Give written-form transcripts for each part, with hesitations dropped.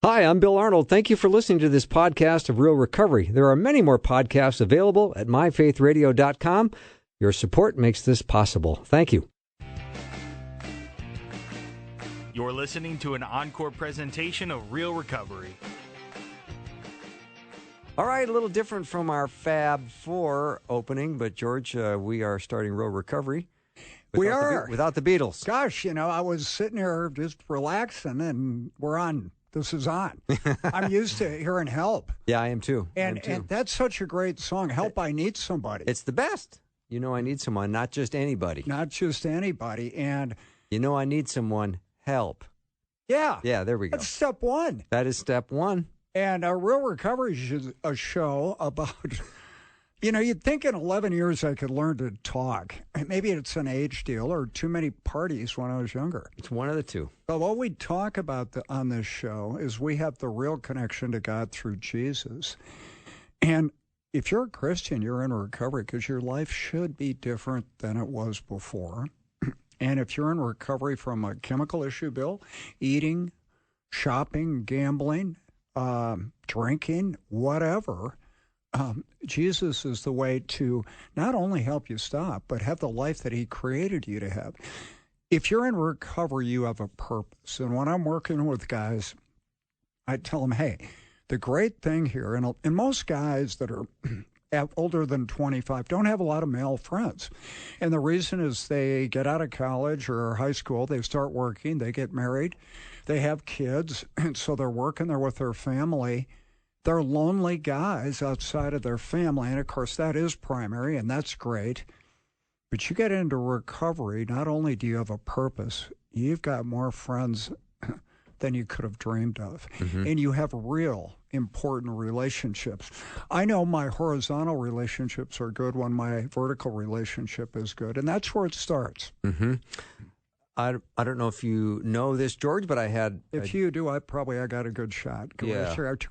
Hi, I'm Bill Arnold. Thank you for listening to this podcast of Real Recovery. There are many more podcasts available at myfaithradio.com. Your support makes this possible. Thank you. You're listening to an encore presentation of Real Recovery. All right, a little different from our Fab 4 opening, but George, we are starting Real Recovery. Without the Beatles. Gosh, I was sitting here just relaxing, and we're on. This is on. I'm used to hearing Help. Yeah, I am too. And that's such a great song. Help, I Need Somebody. It's the best. I need someone, not just anybody. Not just anybody. And I need someone. Help. Yeah. Yeah, there we go. That's step one. That is step one. And Real Recovery is a show about... you'd think in 11 years I could learn to talk. Maybe it's an age deal or too many parties when I was younger. It's one of the two. But what we talk about on this show is we have the real connection to God through Jesus. And if you're a Christian, you're in recovery because your life should be different than it was before. And if you're in recovery from a chemical issue, Bill, eating, shopping, gambling, drinking, whatever... Jesus is the way to not only help you stop, but have the life that he created you to have. If you're in recovery, you have a purpose. And when I'm working with guys, I tell them, hey, the great thing here, and most guys that are older than 25 don't have a lot of male friends. And the reason is they get out of college or high school, they start working, they get married, they have kids, and so they're working there with their family. They're lonely guys outside of their family, and of course that is primary, and that's great. But you get into recovery, not only do you have a purpose, you've got more friends than you could have dreamed of. Mm-hmm. And you have real important relationships. I know my horizontal relationships are good when my vertical relationship is good, and that's where it starts. Mm-hmm. I don't know if you know this, George, but I had... If you do, I got a good shot. Can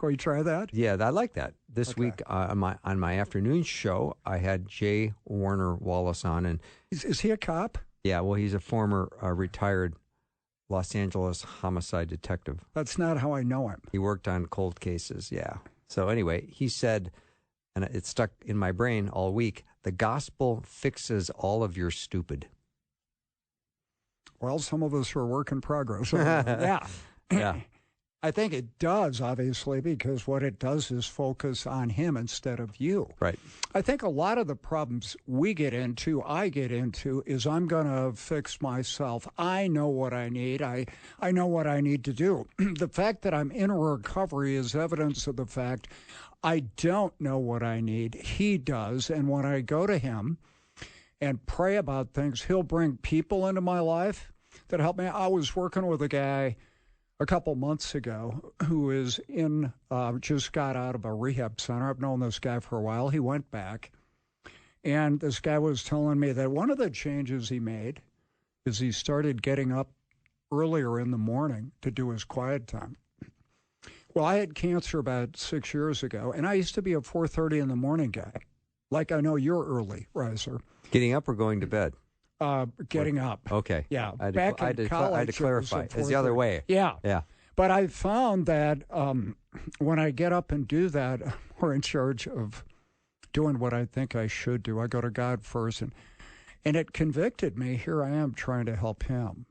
we try that? Yeah, I like that. This week on my afternoon show, I had Jay Warner Wallace on. And Is he a cop? Yeah, well, he's a former retired Los Angeles homicide detective. That's not how I know him. He worked on cold cases, yeah. So anyway, he said, and it stuck in my brain all week, the gospel fixes all of your stupid. Well, some of us are work in progress. Yeah. I think it does, obviously, because what it does is focus on him instead of you. Right. I think a lot of the problems I get into, is I'm going to fix myself. I know what I need. I know what I need to do. The fact that I'm in recovery is evidence of the fact I don't know what I need. He does. And when I go to him and pray about things, he'll bring people into my life that help me. I was working with a guy a couple months ago who is just got out of a rehab center. I've known this guy for a while. He went back, and this guy was telling me that one of the changes he made is he started getting up earlier in the morning to do his quiet time. Well, I had cancer about 6 years ago, and I used to be a 4:30 in the morning guy. Like I know you're early riser. Getting up or going to bed? Getting up. Okay. Yeah. Back in college, I had to clarify. It's the other way. Yeah. Yeah. But I found that when I get up and do that, we're in charge of doing what I think I should do. I go to God first, and it convicted me. Here I am trying to help him.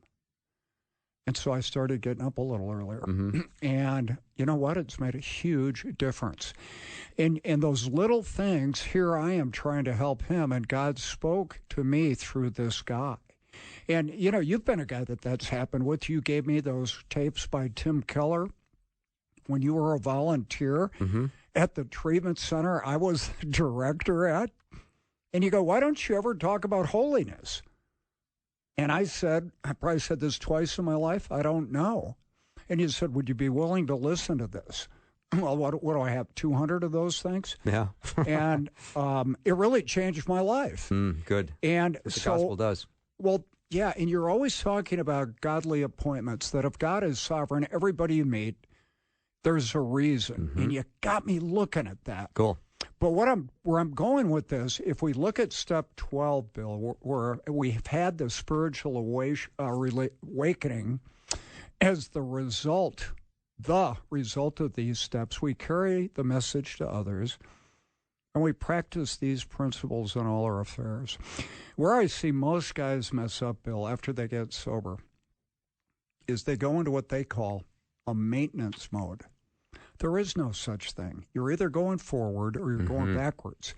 And so I started getting up a little earlier. Mm-hmm. And you know what? It's made a huge difference. In those little things, here I am trying to help him, and God spoke to me through this guy. And, you've been a guy that's happened with. You gave me those tapes by Tim Keller when you were a volunteer at the treatment center I was the director at. And you go, why don't you ever talk about holiness? And I probably said this twice in my life, I don't know. And you said, would you be willing to listen to this? Well, what do I have, 200 of those things? Yeah. And it really changed my life. Good. And the gospel does. Well, yeah, and you're always talking about godly appointments, that if God is sovereign, everybody you meet, there's a reason. And you got me looking at that. Cool. But where I'm going with this, if we look at step 12, Bill, where we've had the spiritual awakening as the result the result of these steps, we carry the message to others, and we practice these principles in all our affairs. Where I see most guys mess up, Bill, after they get sober, is they go into what they call a maintenance mode. There is no such thing. You're either going forward or you're going backwards.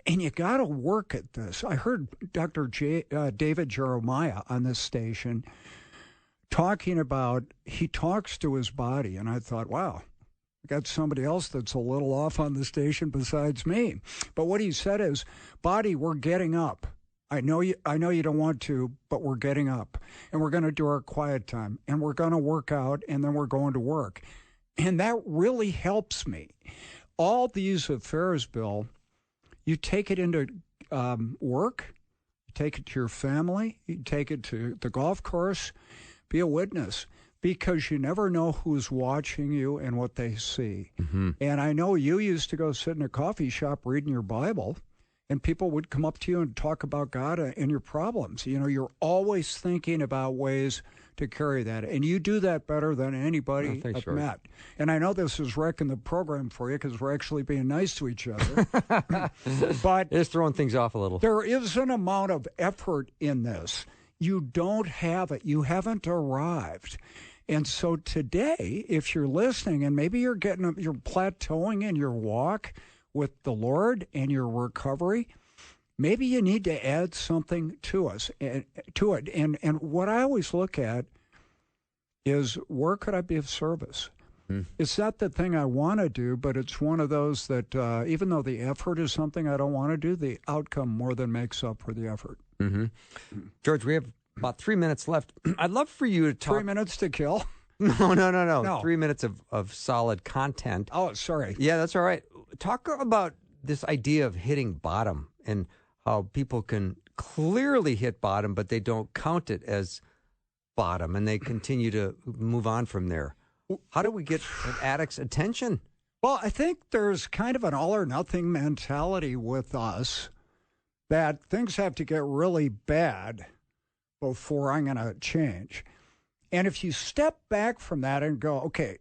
And you got to work at this. I heard Dr. David Jeremiah on this station talking about, he talks to his body, and I thought, wow, I got somebody else that's a little off on the station besides me. But what he said is, body, we're getting up. I know you don't want to, but we're getting up, and we're going to do our quiet time, and we're going to work out, and then we're going to work. And that really helps me. All these affairs, Bill, you take it into work, you take it to your family, you take it to the golf course, be a witness, because you never know who's watching you and what they see. And I know you used to go sit in a coffee shop reading your Bible, and people would come up to you and talk about God and your problems. You know, you're always thinking about ways to carry that. And you do that better than anybody I've met. And I know this is wrecking the program for you because we're actually being nice to each other. But it's throwing things off a little. There is an amount of effort in this. You don't have it. You haven't arrived. And so today, if you're listening and maybe you're plateauing in your walk with the Lord and your recovery, maybe you need to add something to it. And what I always look at is, where could I be of service? It's not the thing I want to do, but it's one of those that even though the effort is something I don't want to do, the outcome more than makes up for the effort. George, we have about 3 minutes left. I'd love for you to talk. 3 minutes to kill? No. 3 minutes of solid content. Oh, sorry. Yeah, that's all right. Talk about this idea of hitting bottom and how people can clearly hit bottom, but they don't count it as bottom, and they continue to move on from there. How do we get an addict's attention? Well, I think there's kind of an all-or-nothing mentality with us that things have to get really bad before I'm going to change. And if you step back from that and go, okay,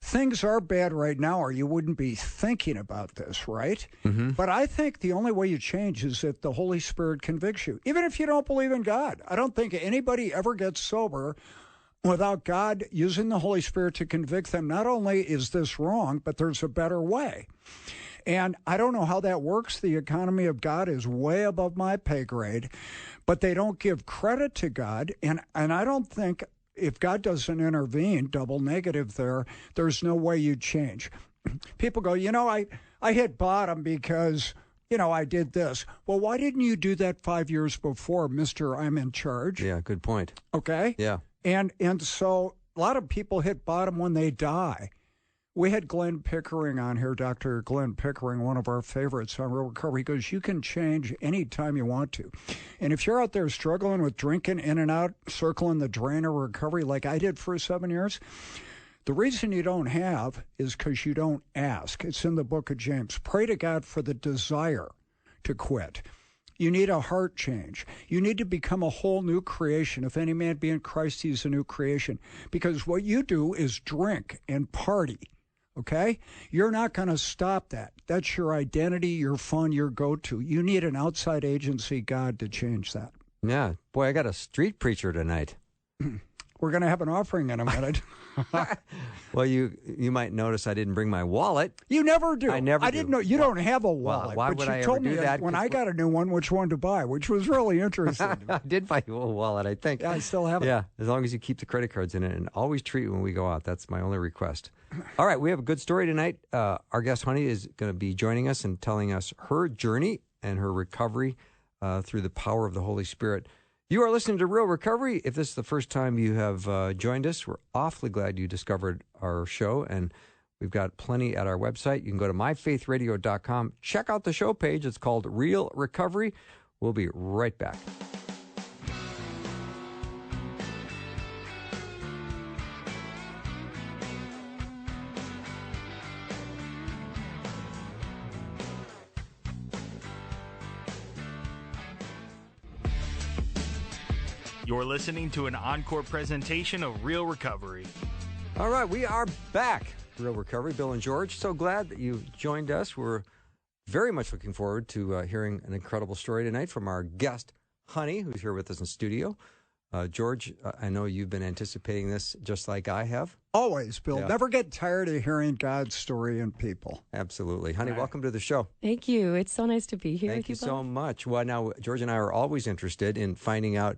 things are bad right now, or you wouldn't be thinking about this, right? But I think the only way you change is if the Holy Spirit convicts you, even if you don't believe in God. I don't think anybody ever gets sober without God using the Holy Spirit to convict them. Not only is this wrong, but there's a better way. And I don't know how that works. The economy of God is way above my pay grade, but they don't give credit to God. And I don't think, if God doesn't intervene, double negative there, there's no way you change. People go, I hit bottom because, I did this. Well, why didn't you do that 5 years before, Mr. I'm in charge? Yeah, good point. Okay? Yeah. And so a lot of people hit bottom when they die. We had Glenn Pickering on here, Dr. Glenn Pickering, one of our favorites on Real Recovery. He goes, you can change any time you want to. And if you're out there struggling with drinking in and out, circling the drain of recovery like I did for 7 years, the reason you don't have is because you don't ask. It's in the book of James. Pray to God for the desire to quit. You need a heart change. You need to become a whole new creation. If any man be in Christ, he's a new creation. Because what you do is drink and party. Okay? You're not going to stop that. That's your identity, your fun, your go-to. You need an outside agency, God, to change that. Yeah. Boy, I got a street preacher tonight. We're going to have an offering in a minute. Well, you might notice I didn't bring my wallet. You never do. I never do. I didn't know. You don't have a wallet. Why but would you I told ever me do that? when I got a new one, which one to buy, which was really interesting. I did buy you a wallet, I think. Yeah, I still have it. Yeah, as long as you keep the credit cards in it, and always treat when we go out. That's my only request. All right, we have a good story tonight. Our guest, Honey, is going to be joining us and telling us her journey and her recovery through the power of the Holy Spirit. You are listening to Real Recovery. If this is the first time you have joined us, we're awfully glad you discovered our show, and we've got plenty at our website. You can go to myfaithradio.com. Check out the show page. It's called Real Recovery. We'll be right back. You're listening to an encore presentation of Real Recovery. All right, we are back. Real Recovery, Bill and George. So glad that you joined us. We're very much looking forward to hearing an incredible story tonight from our guest, Honey, who's here with us in studio. George, I know you've been anticipating this just like I have. Always, Bill. Yeah. Never get tired of hearing God's story in people. Absolutely. Honey, welcome to the show. Thank you. It's so nice to be here. Thank you so both. much. Well, now, George and I are always interested in finding out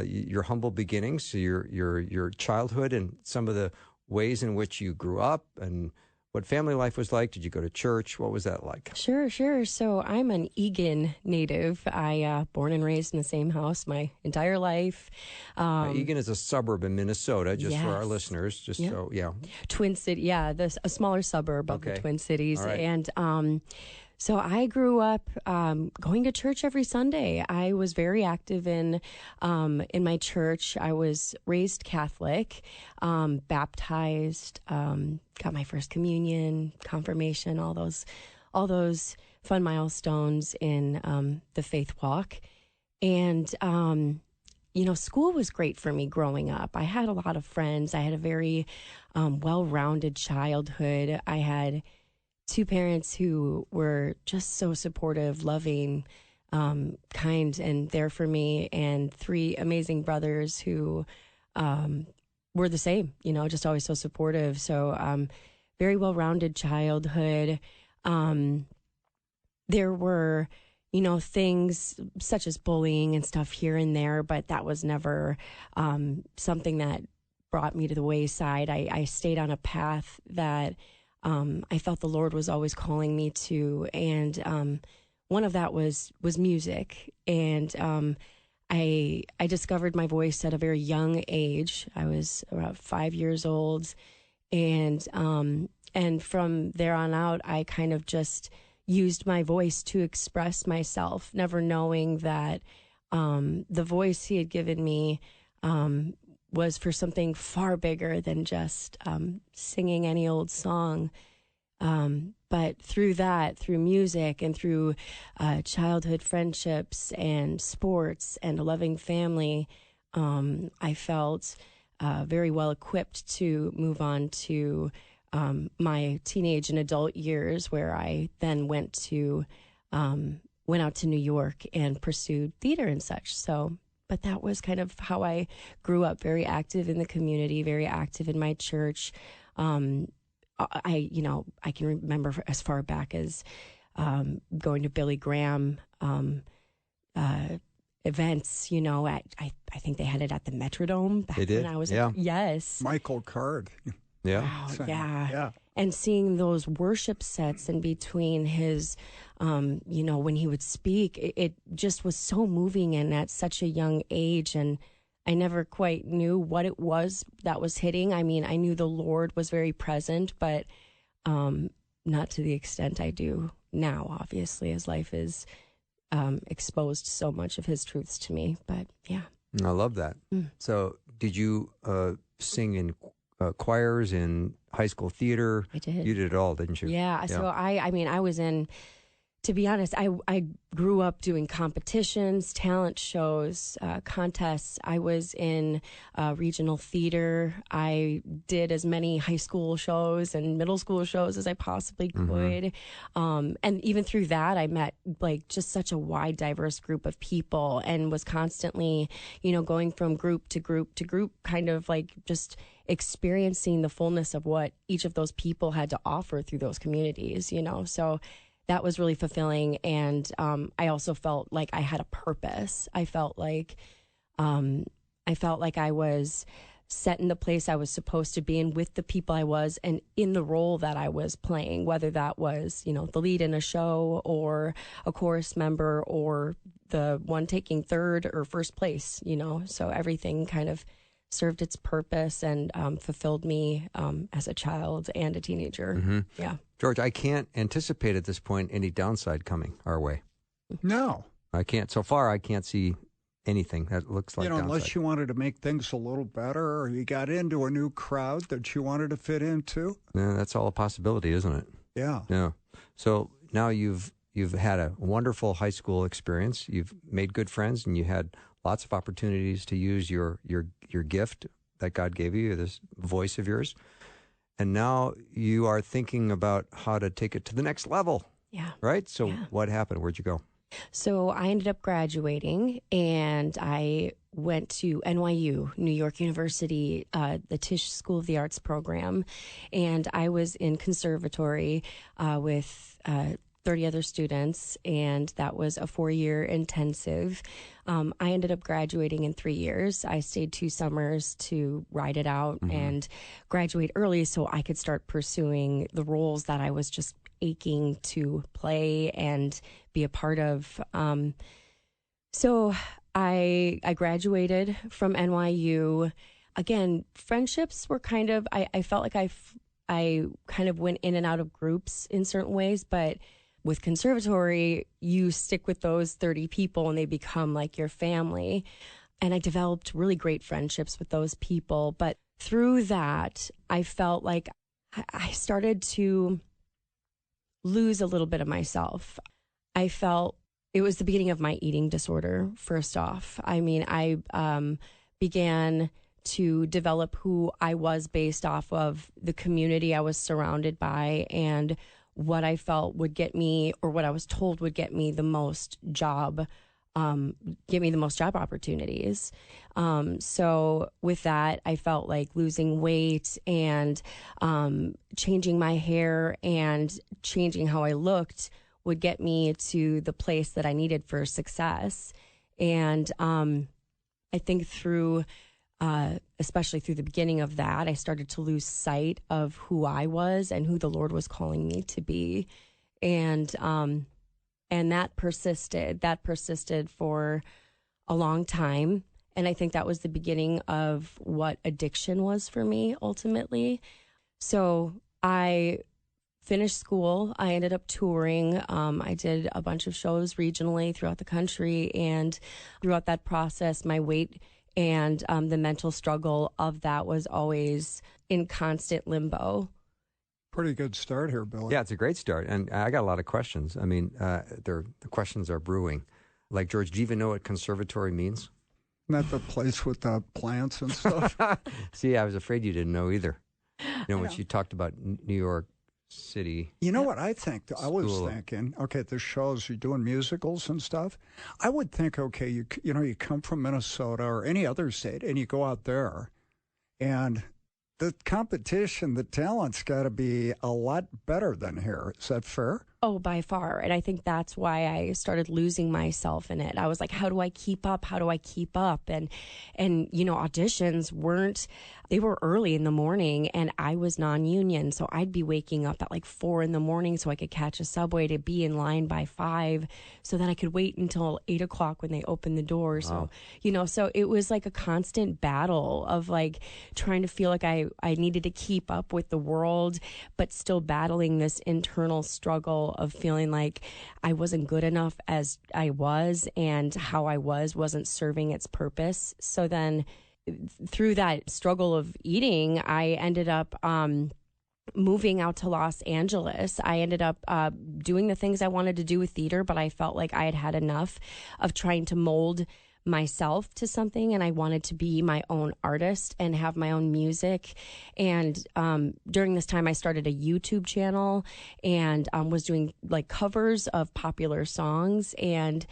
your humble beginnings, your childhood, and some of the ways in which you grew up and what family life was like. Did you go to church? What was that like? Sure. So I'm an Eagan native. I born and raised in the same house my entire life. Now, Eagan is a suburb in Minnesota, just for our Yes. listeners. Just Yeah. so, yeah. Twin City, yeah, a smaller suburb of Okay. the Twin Cities. All right. And so I grew up going to church every Sunday. I was very active in my church. I was raised Catholic, baptized, got my first communion, confirmation, all those fun milestones in the faith walk. And school was great for me growing up. I had a lot of friends. I had a very well-rounded childhood. I had two parents who were just so supportive, loving, kind, and there for me, and three amazing brothers who were the same, just always so supportive. So very well-rounded childhood. There were things such as bullying and stuff here and there, but that was never something that brought me to the wayside. I stayed on a path that I felt the Lord was always calling me to, and one of that was music. And I discovered my voice at a very young age. I was about 5 years old, and from there on out, I kind of just used my voice to express myself, never knowing that the voice He had given me was for something far bigger than just singing any old song. But through music and through childhood friendships and sports and a loving family, I felt very well equipped to move on to my teenage and adult years, where I then went out to New York and pursued theater and such. So, but that was kind of how I grew up, very active in the community, very active in my church. I can remember as far back as going to Billy Graham events. I think they had it at the Metrodome back They did? when I was Yeah. Yes. Michael Card. Yeah. Wow, So, yeah. yeah. And seeing those worship sets in between his, when he would speak, it just was so moving, and at such a young age. And I never quite knew what it was that was hitting. I mean, I knew the Lord was very present, but not to the extent I do now, obviously, as life is exposed so much of His truths to me. But yeah. I love that. So did you sing in choirs in high school theater? I did. You did it all, didn't you? Yeah. So I mean, I was in, to be honest, I grew up doing competitions, talent shows, contests. I was in regional theater. I did as many high school shows and middle school shows as I possibly could. And even through that, I met just such a wide, diverse group of people, and was constantly, going from group to group to group, kind of just experiencing the fullness of what each of those people had to offer through those communities, So that was really fulfilling. And I also felt like I had a purpose. I felt like I was set in the place I was supposed to be in, with the people I was, and in the role that I was playing, whether that was, the lead in a show, or a chorus member, or the one taking third or first place, So everything kind of served its purpose and fulfilled me as a child and a teenager. Yeah. George, I can't anticipate at this point any downside coming our way. No. I can't. So far, I can't see anything that looks like downside. Unless you wanted to make things a little better, or you got into a new crowd that you wanted to fit into. Yeah, that's all a possibility, isn't it? Yeah. Yeah. So now you've had a wonderful high school experience. You've made good friends, and you had lots of opportunities to use your gift that God gave you, this voice of yours. And now you are thinking about how to take it to the next level. Yeah. Right? So Yeah. what happened? Where'd you go? So I ended up graduating, and I went to NYU, New York University, the Tisch School of the Arts program. And I was in conservatory with 30 other students, and that was a 4-year intensive. I ended up graduating in 3 years. I stayed 2 summers to ride it out and graduate early so I could start pursuing the roles that I was just aching to play and be a part of. So I graduated from NYU. Again, friendships were kind of, I felt like I kind of went in and out of groups in certain ways, but with conservatory, you stick with those 30 people and they become like your family. And I developed really great friendships with those people. But through that, I felt like I started to lose a little bit of myself. I felt it was the beginning of my eating disorder, first off. I mean, I began to develop who I was based off of the community I was surrounded by and what I felt would get me, or what I was told would get me the most job opportunities. So with that, I felt like losing weight and changing my hair and changing how I looked would get me to the place that I needed for success. And I think through, especially through the beginning of that, I started to lose sight of who I was and who the Lord was calling me to be. And that persisted for a long time. And I think that was the beginning of what addiction was for me ultimately. So I finished school. I ended up touring. I did a bunch of shows regionally throughout the country. And throughout that process, my weight and the mental struggle of that was always in constant limbo. Pretty good start here, Billy. Yeah, it's a great start. And I got a lot of questions. I mean, the questions are brewing. Like, George, do you even know what conservatory means? Isn't that the place with the plants and stuff? See, I was afraid you didn't know either. You know, when she talked about New York City. You know what I think? I was School. thinking, okay, the shows, you're doing musicals and stuff. I would think, okay, you come from Minnesota or any other state and you go out there and the competition, the talent's got to be a lot better than here. Is that fair? Oh, by far. And I think that's why I started losing myself in it. I was like, how do I keep up? How do I keep up? And you know, auditions they were early in the morning and I was non-union. So I'd be waking up at like 4 a.m. so I could catch a subway to be in line by 5 so that I could wait until 8 o'clock when they opened the door. So, you know, so it was like a constant battle of like trying to feel like I needed to keep up with the world, but still battling this internal struggle of feeling like I wasn't good enough as I was and how I wasn't serving its purpose. So then through that struggle of eating, I ended up moving out to Los Angeles. I ended up doing the things I wanted to do with theater, but I felt like I had had enough of trying to mold myself to something, and I wanted to be my own artist and have my own music. And during this time I started a YouTube channel and was doing like covers of popular songs. And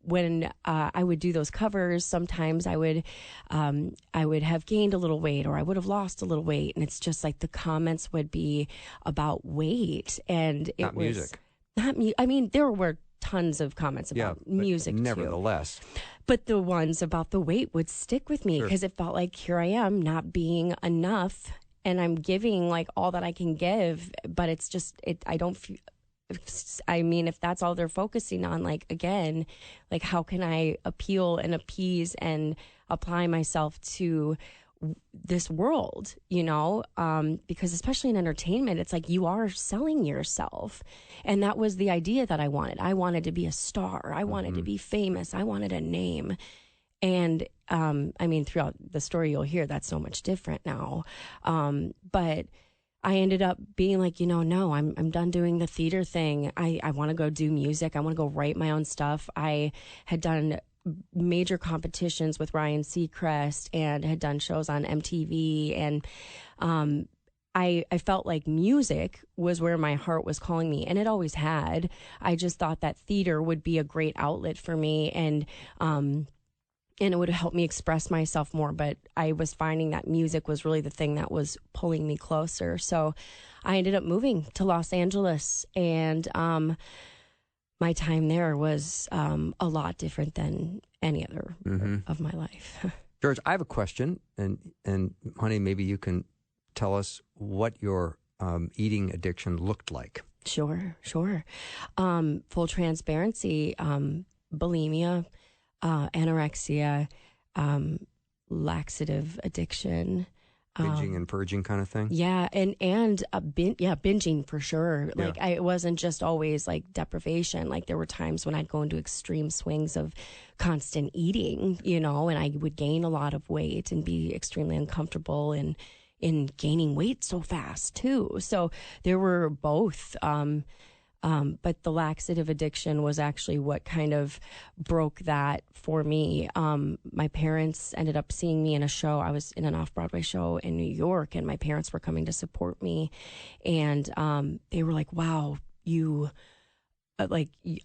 when I would do those covers, sometimes I would have gained a little weight or I would have lost a little weight, and it's just like the comments would be about weight, and it Not was music. not me. I mean, there were tons of comments about but music too. nevertheless. But the ones about the weight would stick with me Sure. because it felt like here I am not being enough, and I'm giving like all that I can give, but it's just I don't feel. I mean, if that's all they're focusing on, like, again, like, how can I appeal and appease and apply myself to this world, you know? Because especially in entertainment, it's like you are selling yourself. And that was the idea that I wanted. I wanted to be a star. I wanted to be famous. I wanted a name. And, I mean, throughout the story, you'll hear that's so much different now. But I ended up being like, you know, no, I'm done doing the theater thing. I want to go do music. I want to go write my own stuff. I had done major competitions with Ryan Seacrest and had done shows on MTV. And I felt like music was where my heart was calling me, and it always had. I just thought that theater would be a great outlet for me, and it would help me express myself more. But I was finding that music was really the thing that was pulling me closer. So I ended up moving to Los Angeles, and my time there was a lot different than any other of my life. George, I have a question, and honey, maybe you can tell us what your eating addiction looked like. Sure. Full transparency, bulimia, anorexia, laxative addiction. Binging and purging kind of thing? Yeah, and binging for sure. Like, it wasn't just always like deprivation. Like, there were times when I'd go into extreme swings of constant eating, and I would gain a lot of weight and be extremely uncomfortable in gaining weight so fast too. So there were both. But the laxative addiction was actually what kind of broke that for me. My parents ended up seeing me in a show. I was in an off-Broadway show in New York, and my parents were coming to support me. And they were like, wow,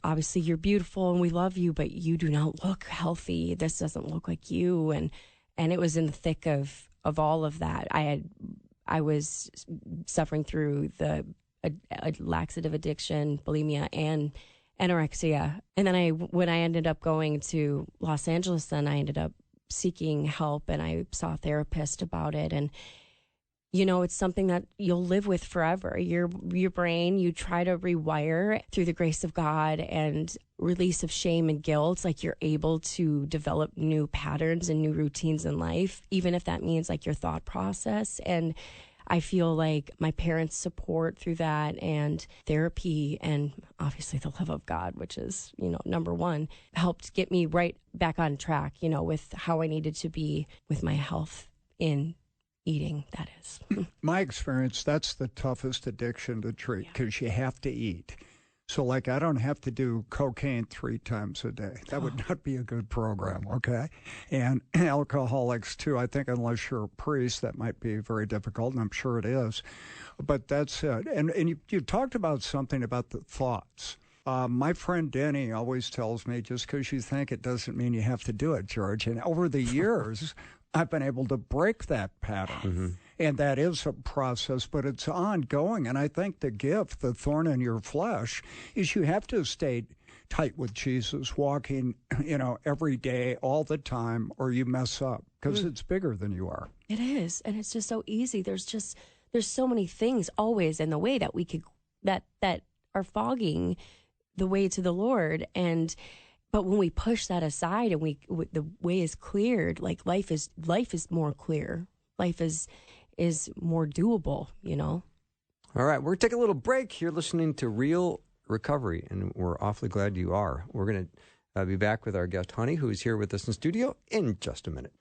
obviously you're beautiful and we love you, but you do not look healthy. This doesn't look like you. And it was in the thick of all of that. I was suffering through a laxative addiction, bulimia, and anorexia. And then when I ended up going to Los Angeles, then I ended up seeking help, and I saw a therapist about it. And, it's something that you'll live with forever. Your brain, you try to rewire through the grace of God and release of shame and guilt. Like, you're able to develop new patterns and new routines in life, even if that means like your thought process. And I feel like my parents' support through that, and therapy, and obviously the love of God, which is, number one, helped get me right back on track, with how I needed to be with my health in eating, that is. My experience, that's the toughest addiction to treat, because you have to eat. So, like, I don't have to do cocaine 3 times a day. That would not be a good program, okay? And alcoholics, too. I think unless you're a priest, that might be very difficult, and I'm sure it is. But that's it. And you talked about something about the thoughts. My friend Denny always tells me, just because you think it doesn't mean you have to do it, George. And over the years, I've been able to break that pattern. Mm-hmm. And that is a process, but it's ongoing. And I think the gift, the thorn in your flesh, is you have to stay tight with Jesus, walking, every day, all the time, or you mess up, because it's bigger than you are. It is. And it's just so easy. There's so many things always in the way that we could, that are fogging the way to the Lord. But when we push that aside and the way is cleared, like life is more clear. Life is more doable, All right, we're going to take a little break. You're listening to Real Recovery, and we're awfully glad you are. We're going to be back with our guest, Honey, who is here with us in studio in just a minute.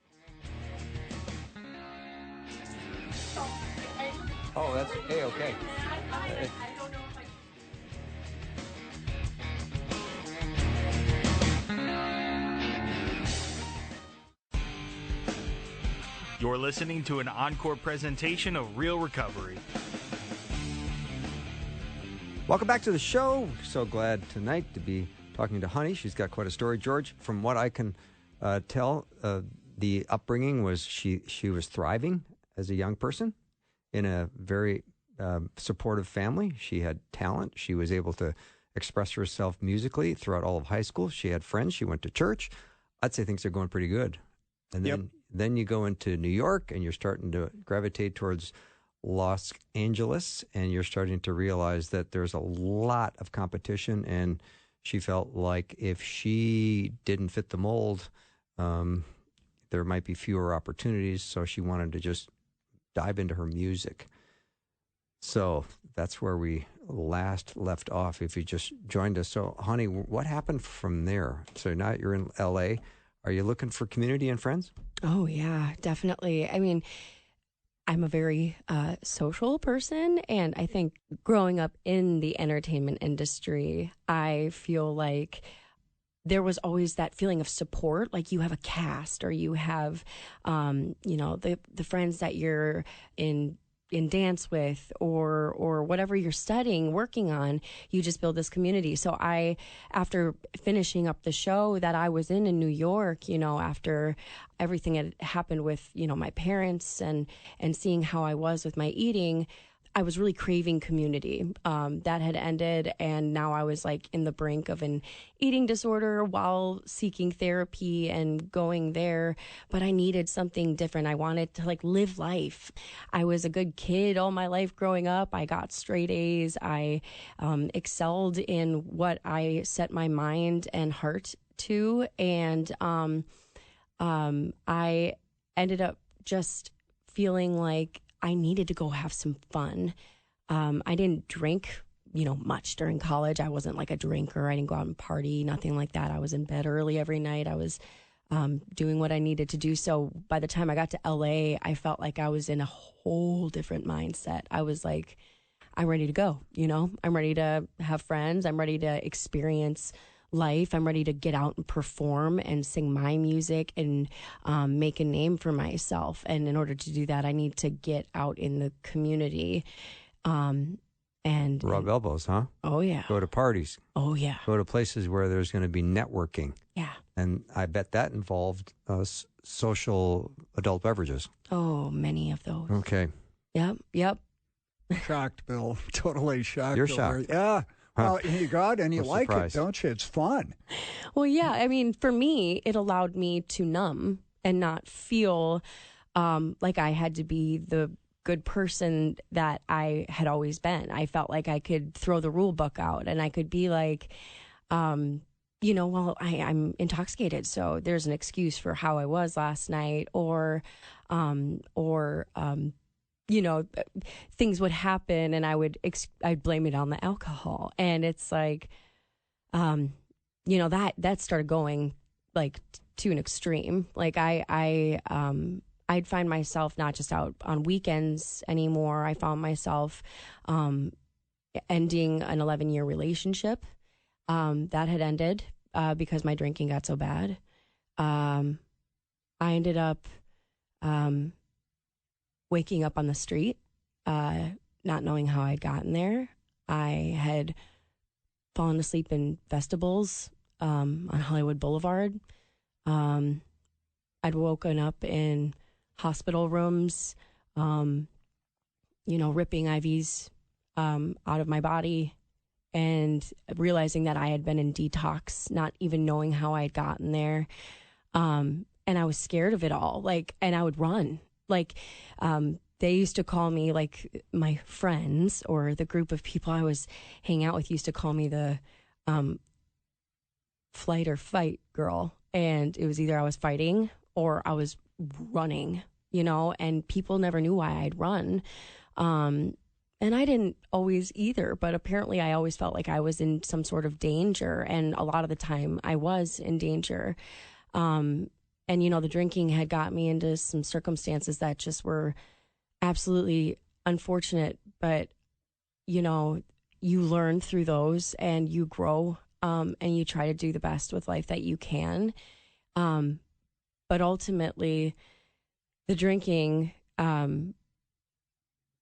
Oh, that's A-okay. You're listening to an encore presentation of Real Recovery. Welcome back to the show. So glad tonight to be talking to Honey. She's got quite a story. George, from what I can tell, the upbringing was she was thriving as a young person in a very supportive family. She had talent. She was able to express herself musically throughout all of high school. She had friends. She went to church. I'd say things are going pretty good. And then you go into New York, and you're starting to gravitate towards Los Angeles, and you're starting to realize that there's a lot of competition, and she felt like if she didn't fit the mold, there might be fewer opportunities, so she wanted to just dive into her music. So that's where we last left off, if you just joined us. So, Honey, what happened from there? So now you're in L.A., are you looking for community and friends? Oh, yeah, definitely. I mean, I'm a very social person, and I think growing up in the entertainment industry, I feel like there was always that feeling of support, like you have a cast or you have, the friends that you're in dance with or whatever you're studying, working on, you just build this community. So after finishing up the show that I was in New York, after everything had happened with, my parents and seeing how I was with my eating, I was really craving community. That had ended, and now I was like in the brink of an eating disorder while seeking therapy and going there. But I needed something different. I wanted to like live life. I was a good kid all my life growing up. I got straight A's. I excelled in what I set my mind and heart to, and I ended up just feeling like I needed to go have some fun. I didn't drink, much during college. I wasn't like a drinker. I didn't go out and party, nothing like that. I was in bed early every night. I was doing what I needed to do. So by the time I got to LA, I felt like I was in a whole different mindset. I was like, I'm ready to go. I'm ready to have friends. I'm ready to experience life. I'm ready to get out and perform and sing my music and make a name for myself. And in order to do that, I need to get out in the community. And rub elbows, huh? Oh, yeah. Go to parties. Oh, yeah. Go to places where there's going to be networking. Yeah. And I bet that involved social adult beverages. Oh, many of those. Okay. Yep. Shocked, Bill. Totally shocked. You're shocked. Yeah. Well, you go out and you like surprised. it, don't you? It's fun. Well, yeah. I mean, for me, it allowed me to numb and not feel like I had to be the good person that I had always been. I felt like I could throw the rule book out and I could be like, I'm intoxicated, so there's an excuse for how I was last night, or things would happen and I'd blame it on the alcohol. And it's like, that started going like to an extreme. Like I'd find myself not just out on weekends anymore. I found myself, ending an 11-year relationship, that had ended, because my drinking got so bad. I ended up, waking up on the street, not knowing how I'd gotten there. I had fallen asleep in vestibules on Hollywood Boulevard. I'd woken up in hospital rooms, ripping IVs out of my body and realizing that I had been in detox, not even knowing how I had gotten there. And I was scared of it all. And I would run. They used to call me, like, my friends or the group of people I was hanging out with used to call me the flight or fight girl. And it was either I was fighting or I was running, and people never knew why I'd run. And I didn't always either, but apparently I always felt like I was in some sort of danger. And a lot of the time I was in danger. And, the drinking had got me into some circumstances that just were absolutely unfortunate. But, you learn through those and you grow, and you try to do the best with life that you can. But ultimately, the drinking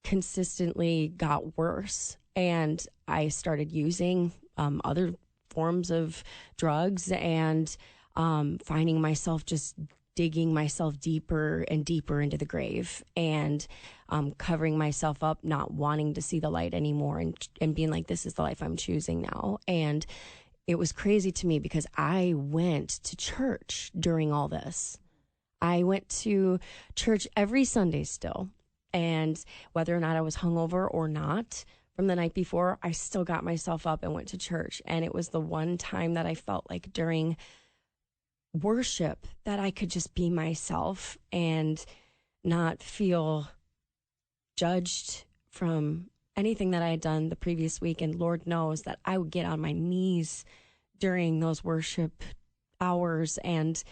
consistently got worse. And I started using other forms of drugs and finding myself just digging myself deeper and deeper into the grave and covering myself up, not wanting to see the light anymore and being like, this is the life I'm choosing now. And it was crazy to me because I went to church during all this. I went to church every Sunday still. And whether or not I was hungover or not from the night before, I still got myself up and went to church. And it was the one time that I felt like during worship that I could just be myself and not feel judged from anything that I had done the previous week. And Lord knows that I would get on my knees during those worship hours and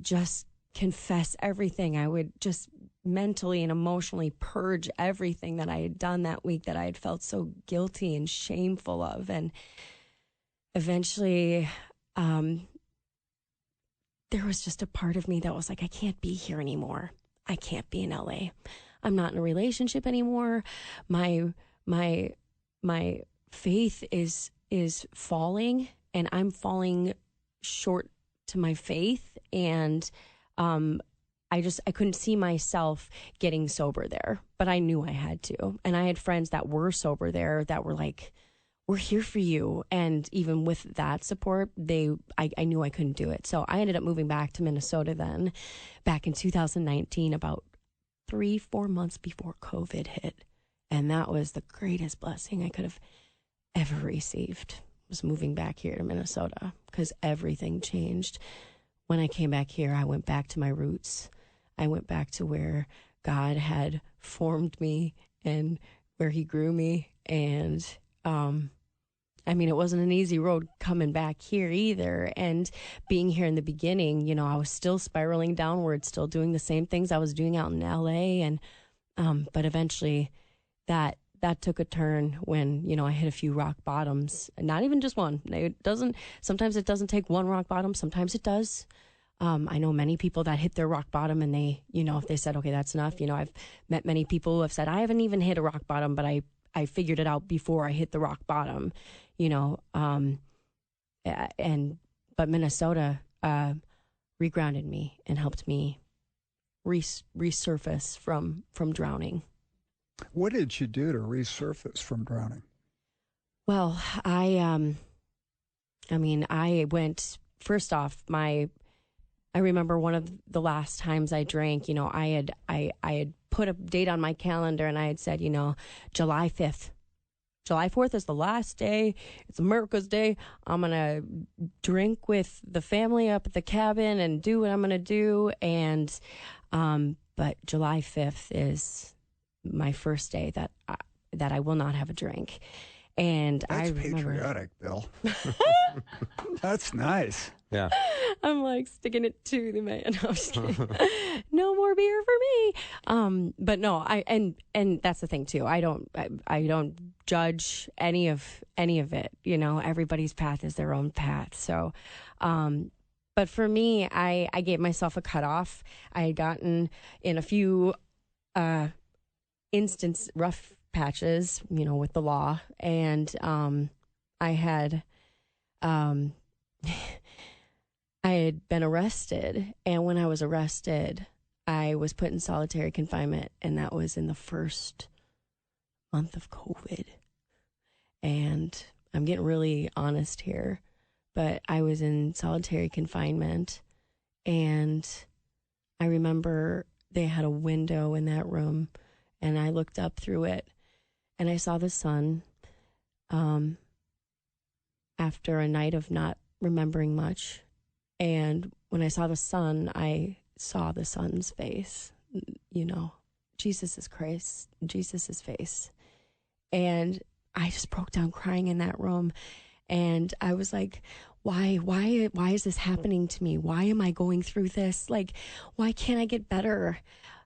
just confess everything. I would just mentally and emotionally purge everything that I had done that week that I had felt so guilty and shameful of. And eventually there was just a part of me that was like, I can't be here anymore. I can't be in LA. I'm not in a relationship anymore. My faith is falling, and I'm falling short to my faith. And I couldn't see myself getting sober there, but I knew I had to. And I had friends that were sober there that were like, we're here for you. And even with that support, I knew I couldn't do it. So I ended up moving back to Minnesota then, back in 2019, about 3-4 months before COVID hit. And that was the greatest blessing I could have ever received, was moving back here to Minnesota, because everything changed. When I came back here, I went back to my roots. I went back to where God had formed me and where he grew me. And I mean, it wasn't an easy road coming back here either. And being here in the beginning, you know, I was still spiraling downward, still doing the same things I was doing out in LA. And but eventually that took a turn when, you know, I hit a few rock bottoms. Not even just one. Sometimes it doesn't take one rock bottom. Sometimes it does. I know many people that hit their rock bottom and they, you know, if they said, okay, that's enough. You know, I've met many people who have said, I haven't even hit a rock bottom, but I figured it out before I hit the rock bottom, you know. But Minnesota regrounded me and helped me resurface from drowning. What did you do to resurface from drowning? Well, I went, first off, I remember one of the last times I drank, you know, I had put a date on my calendar and I had said, you know, July 5th. July 4th is the last day. It's America's Day. I'm going to drink with the family up at the cabin and do what I'm going to do. And, but July 5th is my first day that I will not have a drink. And That's I remember, patriotic, Bill. That's nice. Yeah. I'm like sticking it to the man. No, I'm just kidding. No more beer for me. But no, and that's the thing too. I don't judge any of it. You know, everybody's path is their own path. So, but for me, I gave myself a cutoff. I had gotten in a few rough patches, you know, with the law, and I had been arrested, and when I was arrested, I was put in solitary confinement, and that was in the first month of COVID. And I'm getting really honest here, but I was in solitary confinement, and I remember they had a window in that room, and I looked up through it, and I saw the sun. After a night of not remembering much, and when I saw the sun, I saw the sun's face, you know, Jesus' face. And I just broke down crying in that room. And I was like, why is this happening to me? Why am I going through this? Like, why can't I get better?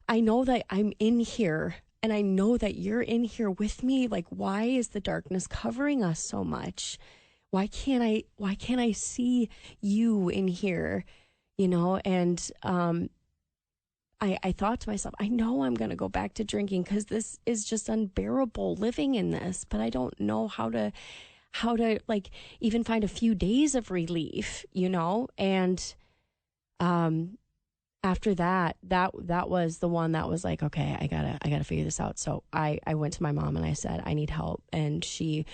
I know that I'm in here, and I know that you're in here with me. Like, why is the darkness covering us so much? Why can't I see you in here, you know? And I thought to myself, I know I'm going to go back to drinking because this is just unbearable living in this, but I don't know how to like even find a few days of relief, you know? And after that was the one that was like, okay, I gotta figure this out. So I went to my mom and I said, I need help. And she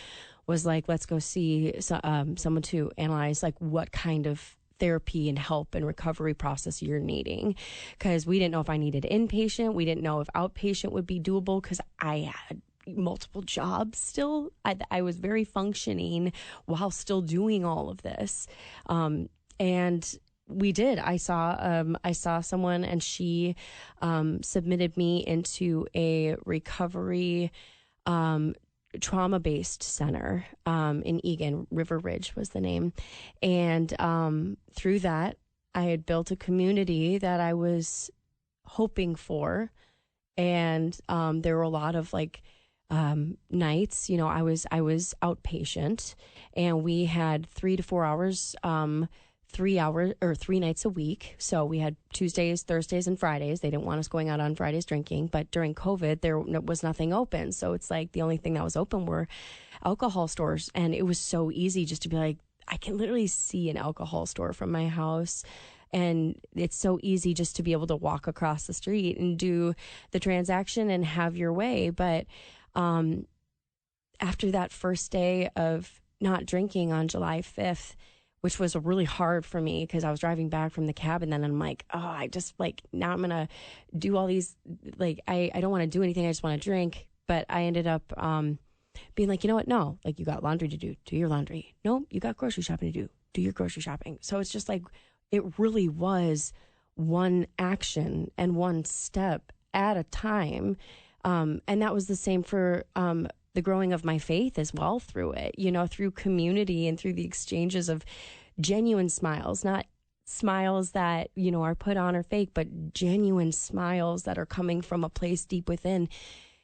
was like, let's go see someone to analyze like what kind of therapy and help and recovery process you're needing. Because we didn't know if I needed inpatient. We didn't know if outpatient would be doable because I had multiple jobs still. I was very functioning while still doing all of this. And we did. I saw someone, and she submitted me into a recovery trauma-based center in Eagan. River Ridge was the name. And through that, I had built a community that I was hoping for. And there were a lot of like nights. You know, I was outpatient, and we had 3 to 4 hours, 3 hours or 3 nights a week. So we had Tuesdays, Thursdays, and Fridays. They didn't want us going out on Fridays drinking, but during COVID, there was nothing open. So it's like the only thing that was open were alcohol stores. And it was so easy just to be like, I can literally see an alcohol store from my house. And it's so easy just to be able to walk across the street and do the transaction and have your way. But after that first day of not drinking on July 5th, which was really hard for me because I was driving back from the cabin, then I'm like, oh, I just like, now I'm going to do all these, like, I don't want to do anything. I just want to drink. But I ended up being like, you know what? No, like, you got laundry to do your laundry. No, you got grocery shopping to do your grocery shopping. So it's just like, it really was one action and one step at a time. And that was the same for the growing of my faith as well through it, you know, through community and through the exchanges of genuine smiles, not smiles that, you know, are put on or fake, but genuine smiles that are coming from a place deep within.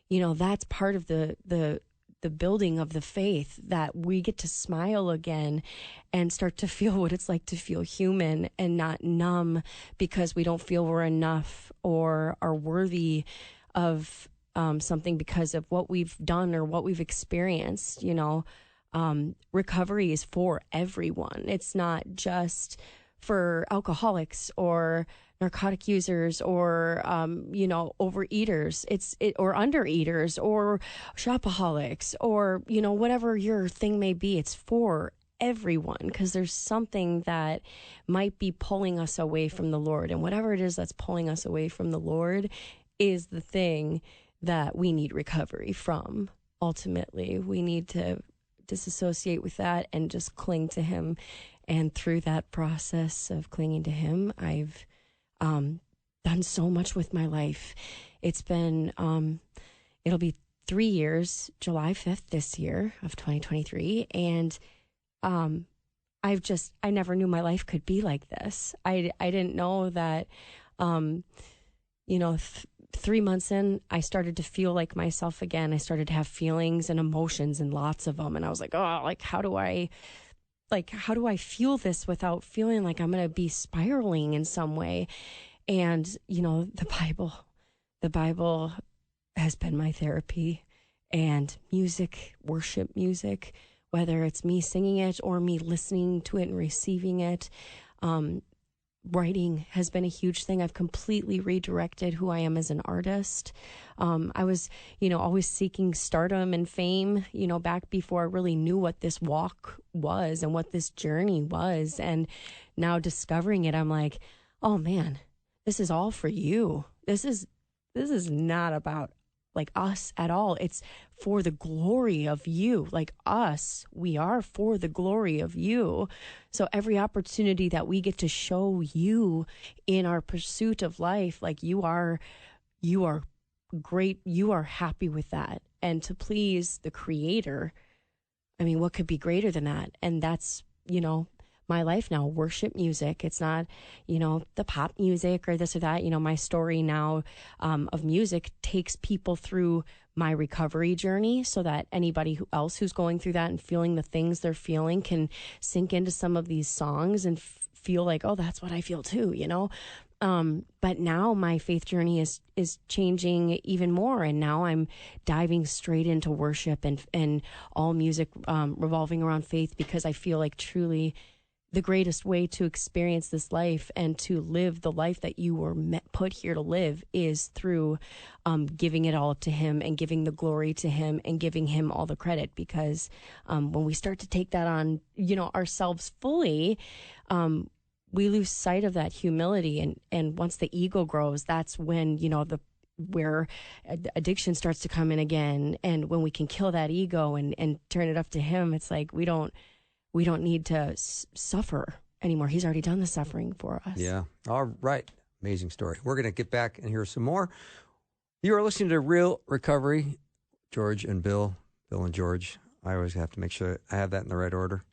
You know, that's part of the building of the faith, that we get to smile again and start to feel what it's like to feel human and not numb because we don't feel we're enough or are worthy of something because of what we've done or what we've experienced. You know, recovery is for everyone. It's not just for alcoholics or narcotic users or, you know, overeaters, or undereaters or shopaholics or, you know, whatever your thing may be. It's for everyone because there's something that might be pulling us away from the Lord. And whatever it is that's pulling us away from the Lord is the thing that we need recovery from. Ultimately, we need to disassociate with that and just cling to Him. And through that process of clinging to Him, I've done so much with my life. It's been, it'll be 3 years, July 5th this year of 2023. And I never knew my life could be like this. I didn't know that, you know, 3 months in, I started to feel like myself again. I started to have feelings and emotions and lots of them. And I was like, oh, like, how do I feel this without feeling like I'm going to be spiraling in some way? And, you know, the Bible has been my therapy, and music, worship music, whether it's me singing it or me listening to it and receiving it. Writing has been a huge thing. I've completely redirected who I am as an artist. I was, you know, always seeking stardom and fame, you know, back before I really knew what this walk was and what this journey was. And now discovering it, I'm like, oh man, this is all for you. This is not about like us at all. It's for the glory of you. Like us, we are for the glory of you. So every opportunity that we get to show you in our pursuit of life, like you are great. You are happy with that. And to please the Creator, I mean, what could be greater than that? And that's, you know, my life now, worship music. It's not, you know, the pop music or this or that. You know, my story now of music takes people through my recovery journey so that anybody else who's going through that and feeling the things they're feeling can sink into some of these songs and feel like, oh, that's what I feel too, you know? But now my faith journey is changing even more. And now I'm diving straight into worship and all music revolving around faith, because I feel like truly the greatest way to experience this life and to live the life that you were put here to live is through giving it all to Him and giving the glory to Him and giving Him all the credit. Because when we start to take that on, you know, ourselves fully, we lose sight of that humility. And once the ego grows, that's when, you know, where addiction starts to come in again. And when we can kill that ego and turn it up to Him, it's like we don't need to suffer anymore. He's already done the suffering for us. Yeah. All right. Amazing story. We're going to get back and hear some more. You are listening to Real Recovery. George and Bill and George. I always have to make sure I have that in the right order.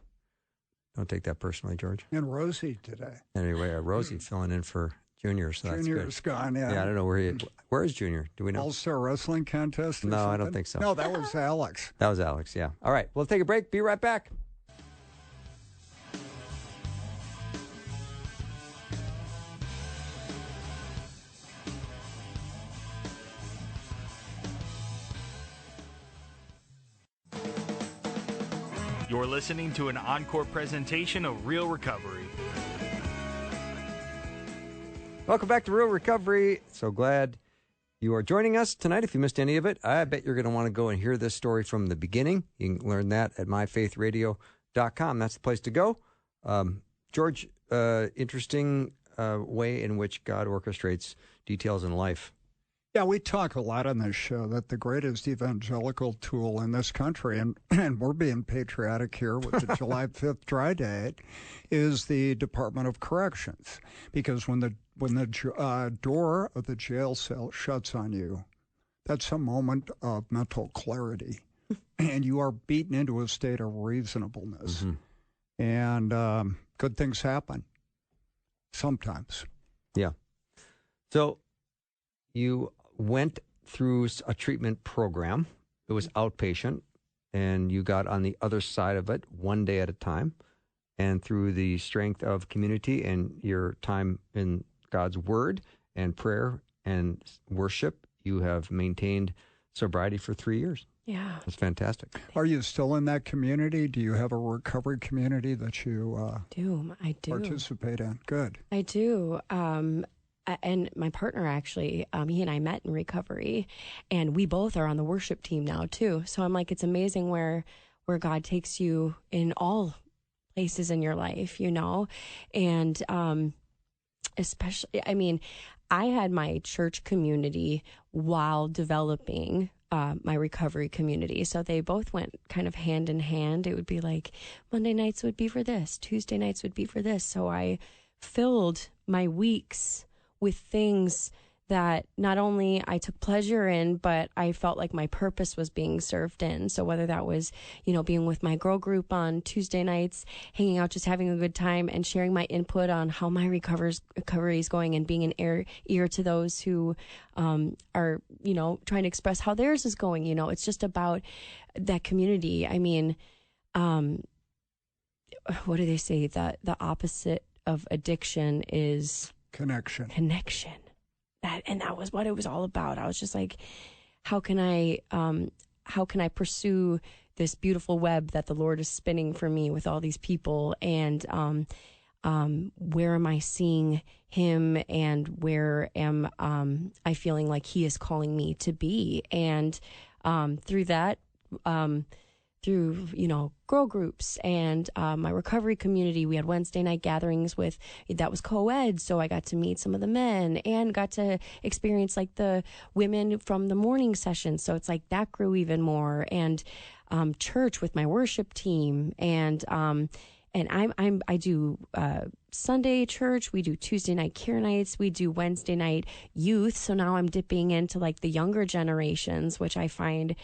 Don't take that personally, George. And Rosie today. Anyway, Rosie filling in for Junior, so that's good. Junior's gone, yeah. Yeah, I don't know where is Junior? Do we know? All-Star Wrestling Contest or No, something? I don't think so. No, that was Alex. That was Alex, yeah. All right, we'll take a break. Be right back. You're listening to an encore presentation of Real Recovery. Welcome back to Real Recovery. So glad you are joining us tonight. If you missed any of it, I bet you're going to want to go and hear this story from the beginning. You can learn that at myfaithradio.com. That's the place to go. George, interesting way in which God orchestrates details in life. Yeah, we talk a lot on this show that the greatest evangelical tool in this country, and we're being patriotic here with the July 5th dry date, is the Department of Corrections. Because when the door of the jail cell shuts on you, that's a moment of mental clarity, and you are beaten into a state of reasonableness. Mm-hmm. And good things happen sometimes. Yeah. So you went through a treatment program. It was outpatient, and you got on the other side of it one day at a time. And through the strength of community and your time in God's Word and prayer and worship, you have maintained sobriety for 3 years. Yeah. That's fantastic. Are you still in that community? Do you have a recovery community that you I do participate in? Good. I do. And my partner, actually, he and I met in recovery, and we both are on the worship team now, too. So I'm like, it's amazing where God takes you in all places in your life, you know? And especially, I mean, I had my church community while developing my recovery community. So they both went kind of hand in hand. It would be like Monday nights would be for this, Tuesday nights would be for this. So I filled my weeks with things that not only I took pleasure in, but I felt like my purpose was being served in. So whether that was, you know, being with my girl group on Tuesday nights, hanging out, just having a good time and sharing my input on how my recovery is going, and being an ear to those who are, you know, trying to express how theirs is going. You know, it's just about that community. I mean, what do they say? That the opposite of addiction is connection. That was what it was all about. I was just like, how can I pursue this beautiful web that the Lord is spinning for me with all these people, and where am I seeing Him, and where am I feeling like He is calling me to be? And through that, through, you know, girl groups and my recovery community, we had Wednesday night gatherings that was co-ed. So I got to meet some of the men and got to experience like the women from the morning sessions. So it's like that grew even more. And church with my worship team. And I do Sunday church. We do Tuesday night care nights. We do Wednesday night youth. So now I'm dipping into like the younger generations, which I find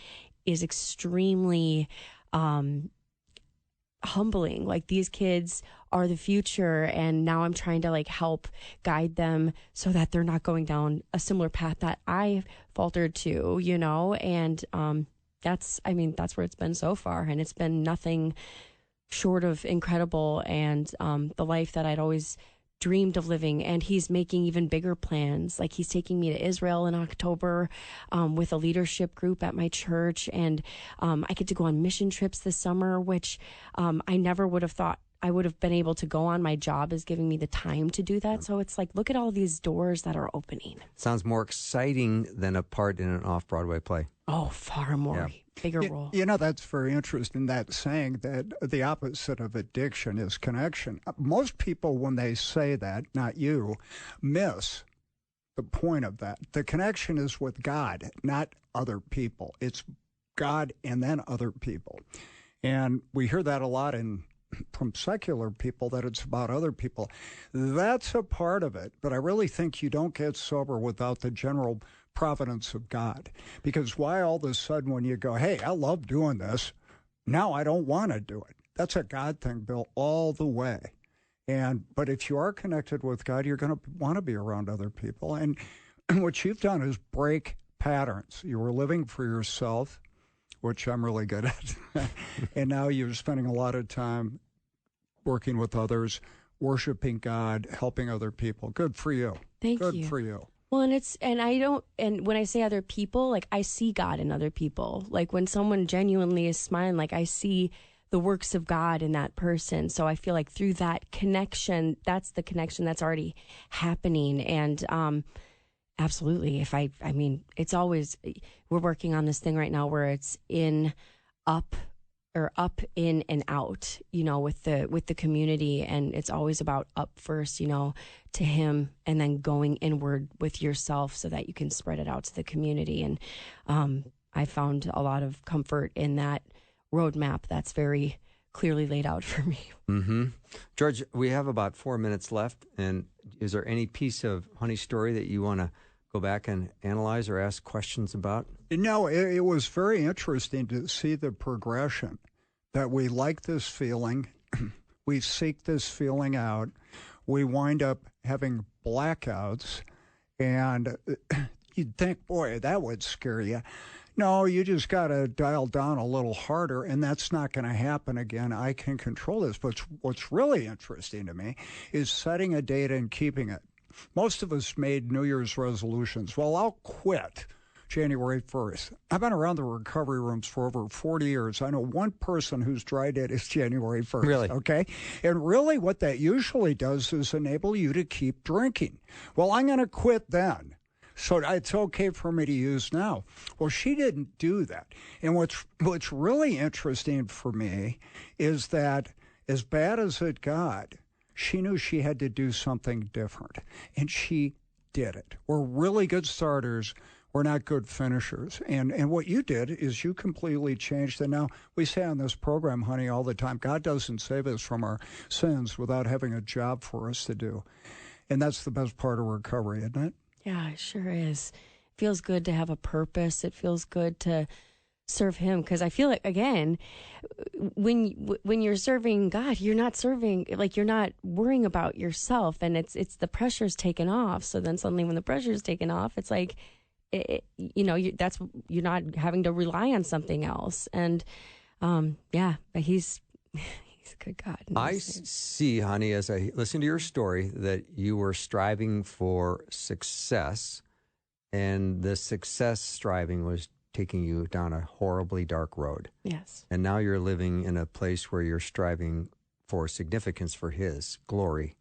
is extremely humbling. Like, these kids are the future, and now I'm trying to like help guide them so that they're not going down a similar path that I faltered to, you know. And that's where it's been so far, and it's been nothing short of incredible, and the life that I'd always dreamed of living. And He's making even bigger plans. Like, He's taking me to Israel in October with a leadership group at my church, and I get to go on mission trips this summer, which I never would have thought I would have been able to go on. My job is giving me the time to do that. So it's like, look at all these doors that are opening. Sounds more exciting than a part in an off-Broadway play. Oh, far more. Yeah. Bigger role. You know, that's very interesting, that saying that the opposite of addiction is connection. Most people, when they say that, not you, miss the point of that. The connection is with God, not other people. It's God and then other people. And we hear that a lot from secular people, that it's about other people. That's a part of it, but I really think you don't get sober without the general providence of God. Because why all of a sudden when you go, hey, I love doing this, now I don't want to do it? That's a God thing, Bill, all the way. But if you are connected with God, you're going to want to be around other people. And what you've done is break patterns. You were living for yourself, which I'm really good at. And now you're spending a lot of time working with others, worshiping God, helping other people. Good for you. Thank you. Good for you. Well, and when I say other people, like I see God in other people. Like when someone genuinely is smiling, like I see the works of God in that person. So I feel like through that connection, that's the connection that's already happening. And absolutely, I mean, it's always, we're working on this thing right now where it's up, in, and out, with the community. And it's always about up first, to Him, and then going inward with yourself so that you can spread it out to the community. And I found a lot of comfort in that roadmap that's very clearly laid out for me. Mm-hmm. George, we have about 4 minutes left. And is there any piece of Honey's story that you want to go back and analyze or ask questions about? No, it was very interesting to see the progression, that we like this feeling, we seek this feeling out, we wind up having blackouts, and you'd think, boy, that would scare you. No, you just got to dial down a little harder, and that's not going to happen again. I can control this. But what's really interesting to me is setting a date and keeping it. Most of us made New Year's resolutions. Well, I'll quit January 1st. I've been around the recovery rooms for over 40 years. I know one person whose dry date is January 1st. Really? Okay? And really what that usually does is enable you to keep drinking. Well, I'm going to quit then, so it's okay for me to use now. Well, she didn't do that. And what's really interesting for me is that as bad as it got, she knew she had to do something different, and she did it. We're really good starters. We're not good finishers. And what you did is you completely changed it. Now, we say on this program, Honey, all the time, God doesn't save us from our sins without having a job for us to do. And that's the best part of recovery, isn't it? Yeah, it sure is. It feels good to have a purpose. It feels good to serve Him, because I feel like, again, when you're serving God, you're not serving, like, you're not worrying about yourself, and it's the pressure's taken off. So then suddenly when the pressure's taken off, it's like, you're not having to rely on something else. And but He's a good God. I see, Honey, as I listen to your story, that you were striving for success, and the success striving was taking you down a horribly dark road. Yes. And now you're living in a place where you're striving for significance for His glory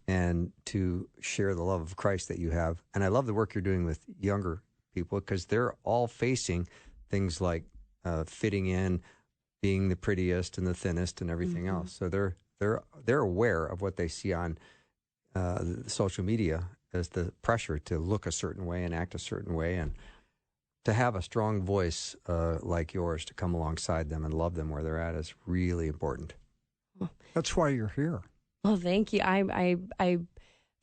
and to share the love of Christ that you have. And I love the work you're doing with younger people, because they're all facing things like fitting in, being the prettiest and the thinnest and everything else. So they're aware of what they see on social media as the pressure to look a certain way and act a certain way, and to have a strong voice like yours to come alongside them and love them where they're at is really important. That's why you're here. Well, thank you. I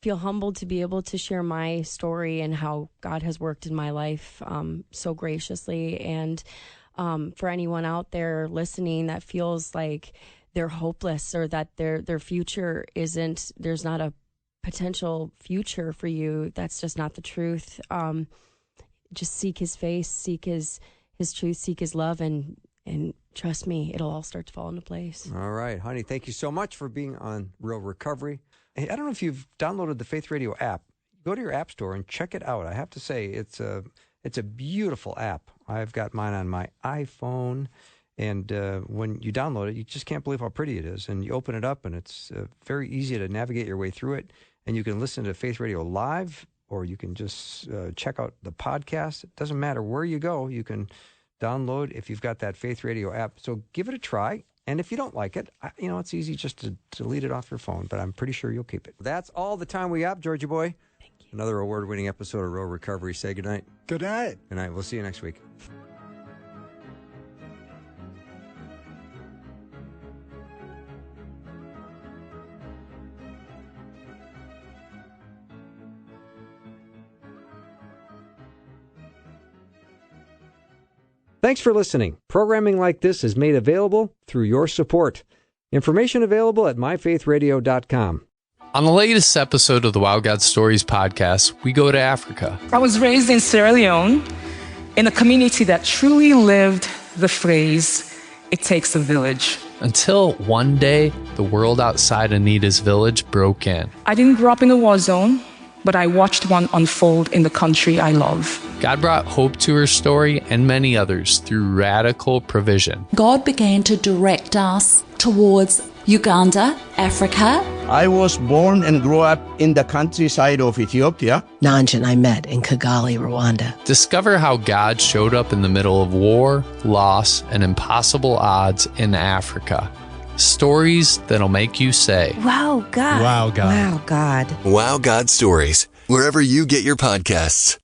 feel humbled to be able to share my story and how God has worked in my life so graciously. And for anyone out there listening that feels like they're hopeless, or that their future isn't, there's not a potential future for you, that's just not the truth. Just seek His face, seek His truth, seek His love, and trust me, it'll all start to fall into place. All right, Honey, thank you so much for being on Real Recovery. Hey, I don't know if you've downloaded the Faith Radio app. Go to your app store and check it out. I have to say, it's a beautiful app. I've got mine on my iPhone, and when you download it, you just can't believe how pretty it is. And you open it up, and it's very easy to navigate your way through it. And you can listen to Faith Radio live, or you can just check out the podcast. It doesn't matter where you go. You can download if you've got that Faith Radio app. So give it a try. And if you don't like it, it's easy just to delete it off your phone, but I'm pretty sure you'll keep it. That's all the time we have, Georgie boy. Thank you. Another award-winning episode of Real Recovery. Say goodnight. Good night. Good night. We'll see you next week. Thanks for listening. Programming like this is made available through your support. Information available at myfaithradio.com. On the latest episode of the Wow God Stories podcast, we go to Africa. I was raised in Sierra Leone in a community that truly lived the phrase, "It takes a village." Until one day, the world outside Anita's village broke in. I didn't grow up in a war zone, but I watched one unfold in the country I love. God brought hope to her story and many others through radical provision. God began to direct us towards Uganda, Africa. I was born and grew up in the countryside of Ethiopia. Nanjan I met in Kigali, Rwanda. Discover how God showed up in the middle of war, loss, and impossible odds in Africa. Stories that'll make you say, "Wow, God. Wow, God. Wow, God." Wow, God Stories. Wherever you get your podcasts.